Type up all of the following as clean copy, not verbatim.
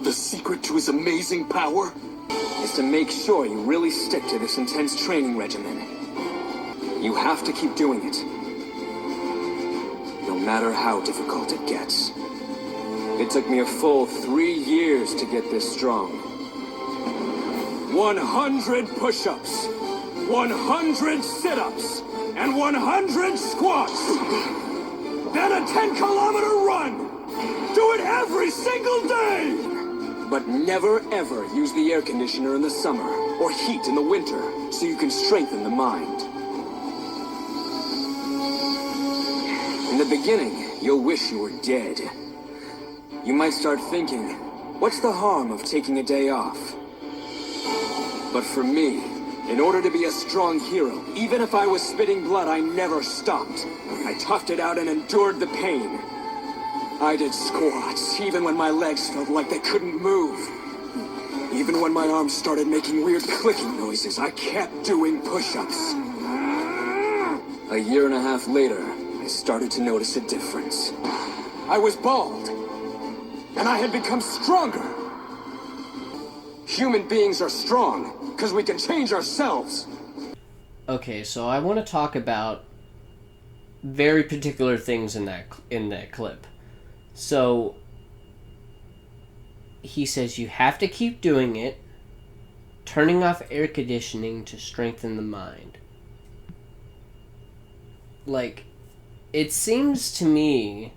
The secret to his amazing power is to make sure you really stick to this intense training regimen. You have to keep doing it, no matter how difficult it gets. It took me a full 3 years to get this strong. 100 push-ups, 100 sit-ups, and 100 squats. Then a 10-kilometer run. Do it every single day! But never ever use the air conditioner in the summer or heat in the winter so you can strengthen the mind. In the beginning, you'll wish you were dead. You might start thinking, what's the harm of taking a day off? But for me, in order to be a strong hero, even if I was spitting blood, I never stopped. I toughed it out and endured the pain. I did squats, even when my legs felt like they couldn't move. Even when my arms started making weird clicking noises, I kept doing push-ups. A year and a half later, I started to notice a difference. I was bald, and I had become stronger. Human beings are strong, because we can change ourselves. Okay, so I want to talk about very particular things in that clip. So, he says you have to keep doing it, turning off air conditioning to strengthen the mind. Like, it seems to me,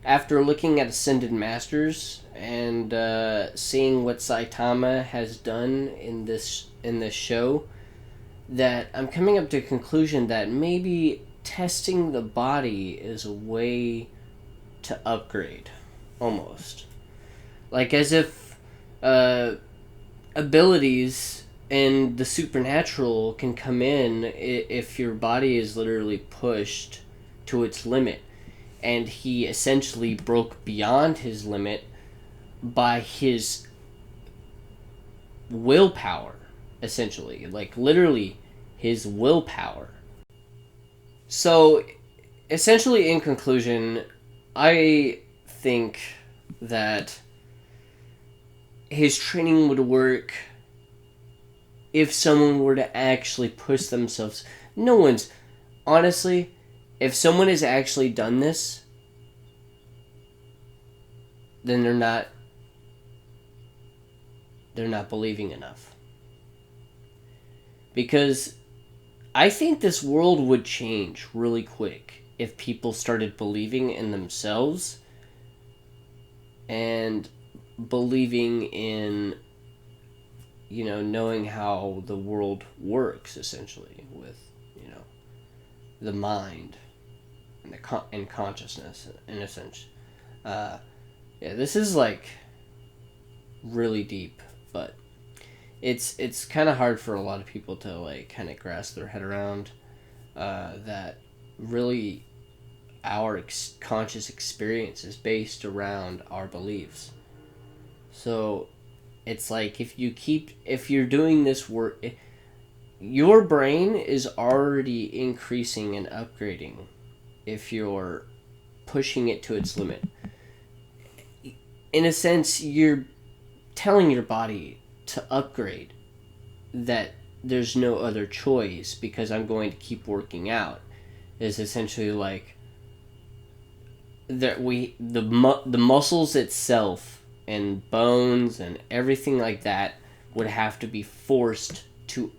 after looking at Ascended Masters and seeing what Saitama has done in this show, that I'm coming up to a conclusion that maybe testing the body is a way to upgrade, almost. Like, as if abilities and the supernatural can come in if your body is literally pushed to its limit. And he essentially broke beyond his limit by his willpower, essentially. Like, literally, his willpower. So, essentially, in conclusion, I think that his training would work if someone were to actually push themselves. Honestly, if someone has actually done this, then they're not believing enough. Because I think this world would change really quick if people started believing in themselves and believing in, knowing how the world works, essentially, with, the mind and consciousness, in a sense. This is, like, really deep, but it's kind of hard for a lot of people to, like, kind of grasp their head around that really our conscious experience is based around our beliefs. So it's like if you're doing this work, your brain is already increasing and upgrading if you're pushing it to its limit. In a sense, you're telling your body to upgrade, that there's no other choice because I'm going to keep working out. Is essentially like that the muscles itself and bones and everything like that would have to be forced to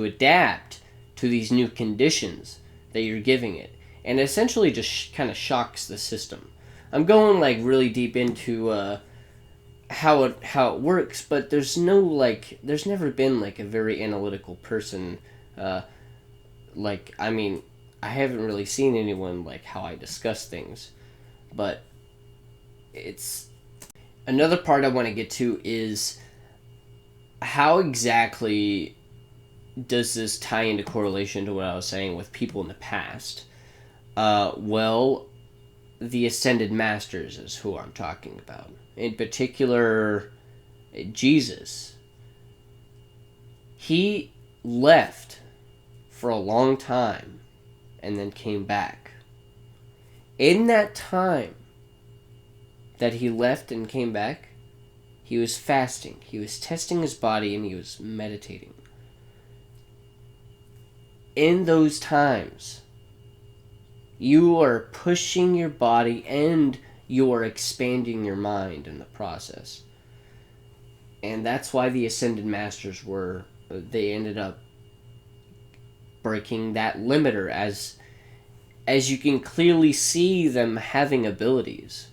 adapt to these new conditions that you're giving it, and essentially just kind of shocks the system. I'm going like really deep into how it works, but there's never been like a very analytical person. I haven't really seen anyone like how I discuss things, but it's another part I want to get to is how exactly does this tie into correlation to what I was saying with people in the past? Well, the Ascended Masters is who I'm talking about. In particular, Jesus. He left for a long time and then came back. In that time that he left and came back, He was fasting. He was testing his body, and he was meditating. In those times, you are pushing your body and you are expanding your mind in the process. And that's why the Ascended Masters they ended up breaking that limiter, as you can clearly see them having abilities.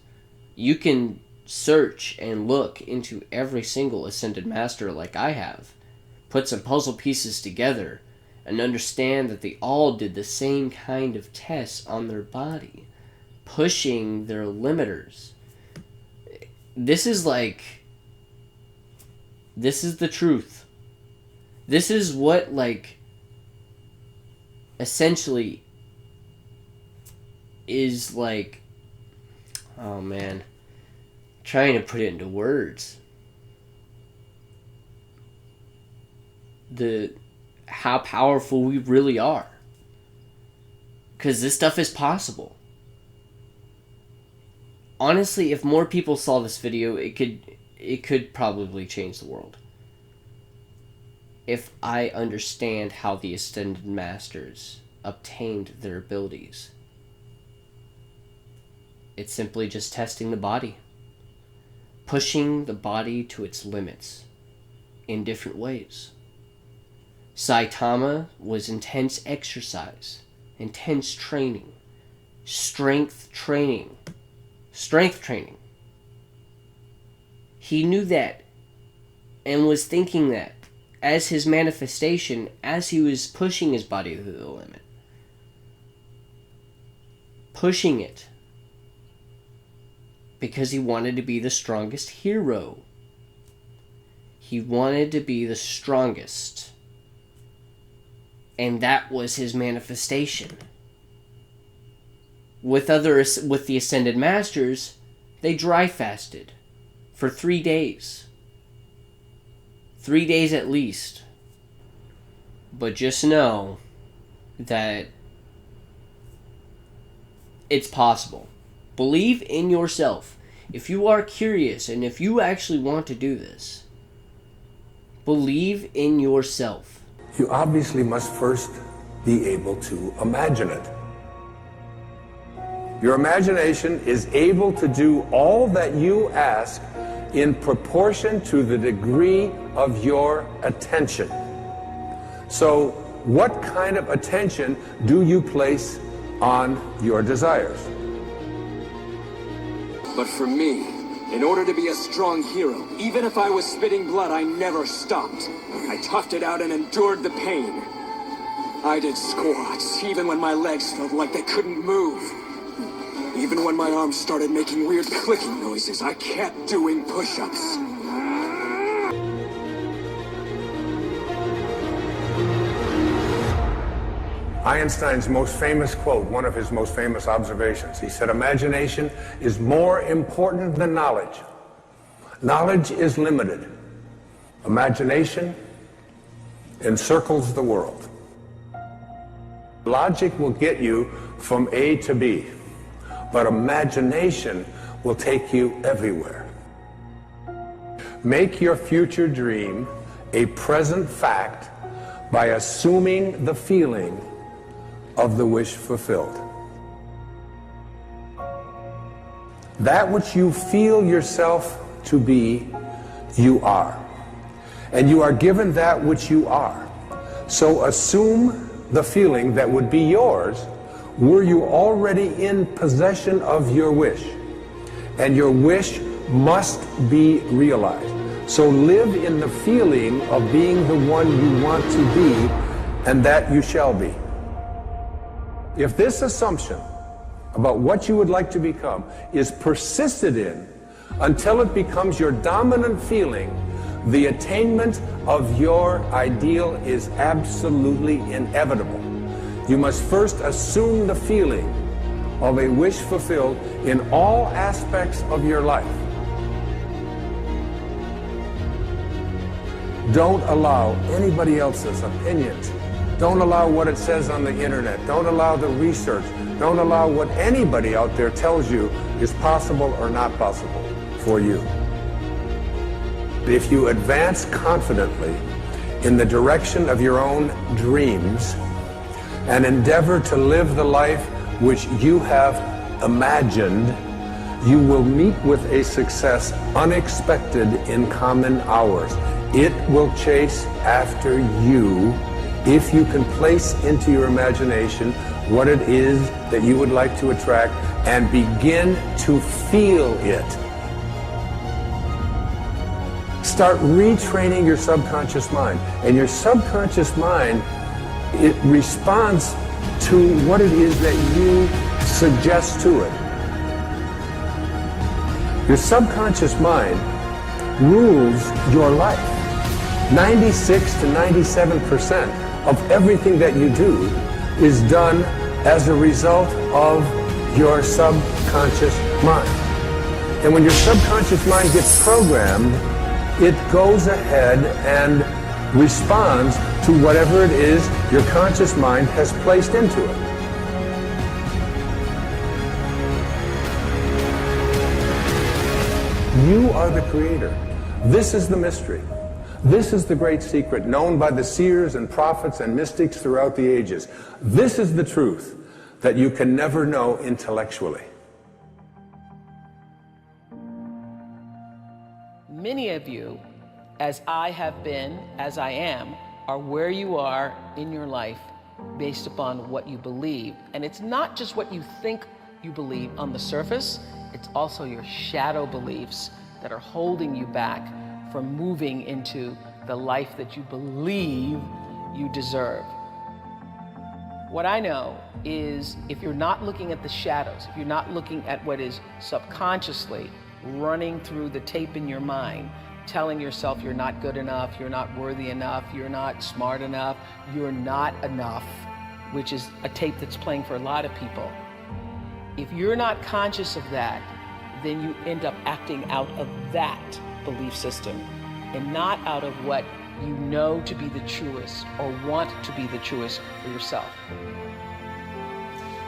You can search and look into every single Ascended Master like I have, put some puzzle pieces together, and understand that they all did the same kind of tests on their body, pushing their limiters. This is the truth. This is what, essentially is oh man, trying to put it into words. How powerful we really are. Because this stuff is possible. Honestly, if more people saw this video, it could probably change the world. If I understand how the Ascended Masters obtained their abilities. It's simply just testing the body. Pushing the body to its limits in different ways. Saitama was intense exercise, intense training, strength training. He knew that and was thinking that as his manifestation, as he was pushing his body to the limit. Pushing it. Because he wanted to be the strongest hero. He wanted to be the strongest. And that was his manifestation. With the Ascended Masters, they dry fasted for 3 days. 3 days at least. But just know that it's possible. Believe in yourself. If you are curious and if you actually want to do this, believe in yourself. You obviously must first be able to imagine it. Your imagination is able to do all that you ask in proportion to the degree of your attention. So, what kind of attention do you place on your desires? But for me, in order to be a strong hero, even if I was spitting blood, I never stopped. I toughed it out and endured the pain. I did squats, even when my legs felt like they couldn't move. Even when my arms started making weird clicking noises, I kept doing push-ups. Einstein's most famous quote, one of his most famous observations, he said, imagination is more important than knowledge. Knowledge is limited. Imagination encircles the world. Logic will get you from A to B, but imagination will take you everywhere. Make your future dream a present fact by assuming the feeling of the wish fulfilled. That which you feel yourself to be, you are. And you are given that which you are. So assume the feeling that would be yours were you already in possession of your wish. And your wish must be realized. So live in the feeling of being the one you want to be, and that you shall be. If this assumption about what you would like to become is persisted in until it becomes your dominant feeling, the attainment of your ideal is absolutely inevitable. You must first assume the feeling of a wish fulfilled in all aspects of your life. Don't allow anybody else's opinions. Don't allow what it says on the internet. Don't allow the research. Don't allow what anybody out there tells you is possible or not possible for you. if you advance confidently in the direction of your own dreams and endeavor to live the life which you have imagined, you will meet with a success unexpected in common hours. It will chase after you if you can place into your imagination what it is that you would like to attract and begin to feel it. Start retraining your subconscious mind. And your subconscious mind, it responds to what it is that you suggest to it. Your subconscious mind rules your life. 96 to 97% of everything that you do is done as a result of your subconscious mind. And when your subconscious mind gets programmed, it goes ahead and responds to whatever it is your conscious mind has placed into it. You are the creator. This is the mystery. This is the great secret known by the seers and prophets and mystics throughout the ages. This is the truth that you can never know intellectually. Many of you, as I have been, as I am, are where you are in your life based upon what you believe. And it's not just what you think you believe on the surface, it's also your shadow beliefs that are holding you back from moving into the life that you believe you deserve. What I know is if you're not looking at the shadows, if you're not looking at what is subconsciously running through the tape in your mind, telling yourself you're not good enough, you're not worthy enough, you're not smart enough, you're not enough, which is a tape that's playing for a lot of people. If you're not conscious of that, then you end up acting out of that belief system and not out of what you know to be the truest or want to be the truest for yourself.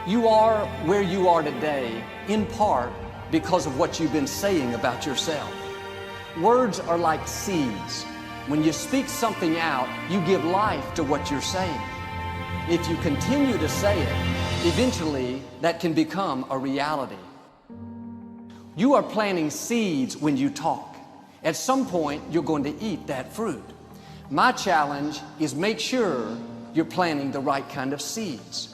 You are where you are today, in part because of what you've been saying about yourself. Words are like seeds. When you speak something out, you give life to what you're saying. If you continue to say it, eventually that can become a reality. You are planting seeds when you talk. At some point, you're going to eat that fruit. My challenge is make sure you're planting the right kind of seeds.